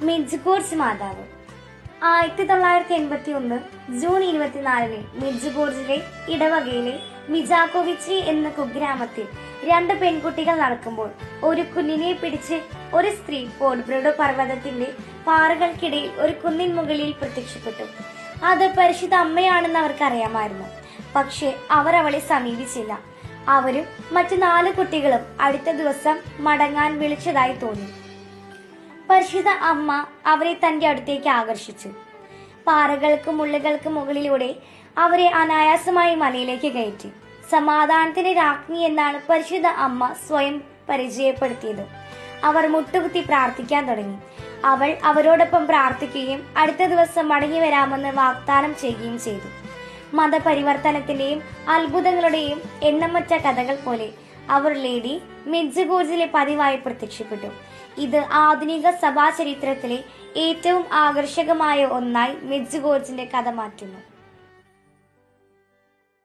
മിഡ്ജിഗോർജ് മാതാവ്. 1981 ജൂൺ 24-ന് മിഡ്ജിഗോർജിലെ ഇടവകയിലെ മിജാക്കോവിച്ചി എന്ന കുഗ്രാമത്തിൽ 2 പെൺകുട്ടികൾ നടക്കുമ്പോൾ ഒരു കുഞ്ഞിനെ പിടിച്ച് ഒരു സ്ത്രീ പോഡ്ബ്രഡോ പർവ്വതത്തിന്റെ പാറകൾക്കിടയിൽ ഒരു കുന്നിൻ മുകളിൽ പ്രത്യക്ഷപ്പെട്ടു. അത് പരിശുദ്ധ അമ്മയാണെന്ന് അവർക്കറിയാമായിരുന്നു. പക്ഷെ അവർ അവളെ സമീപിച്ചില്ല. അവരും മറ്റു 4 കുട്ടികളും അടുത്ത ദിവസം മടങ്ങാൻ വിളിച്ചതായി തോന്നി. പരിശുദ്ധ അമ്മ അവരെ തന്റെ അടുത്തേക്ക് ആകർഷിച്ചു. പാറകൾക്കും മുള്ളുകൾക്കും മുകളിലൂടെ അവരെ അനായാസമായി മലയിലേക്ക് കയറ്റി. സമാധാനത്തിന്റെ രാജ്ഞി എന്നാണ് പരിശുദ്ധ അമ്മ സ്വയം പരിചയപ്പെടുത്തിയത്. അവർ മുട്ടുകുത്തി പ്രാർത്ഥിക്കാൻ തുടങ്ങി. അവൾ അവരോടൊപ്പം പ്രാർത്ഥിക്കുകയും അടുത്ത ദിവസം മടങ്ങി വരാമെന്ന് വാഗ്ദാനം ചെയ്യുകയും ചെയ്തു. മതപരിവർത്തനത്തിന്റെയും അത്ഭുതങ്ങളുടെയും എണ്ണമറ്റ കഥകൾ പോലെ അവർ ലേഡി മിഡ്ജിഗോർജിലെ പതിവായി പ്രത്യക്ഷപ്പെട്ടു. ഇത് ആധുനിക സഭാ ചരിത്രത്തിലെ ഏറ്റവും ആകർഷകമായ ഒന്നായി മിഡ്ജിഗോർജിന്റെ കഥ മാറ്റുന്നു.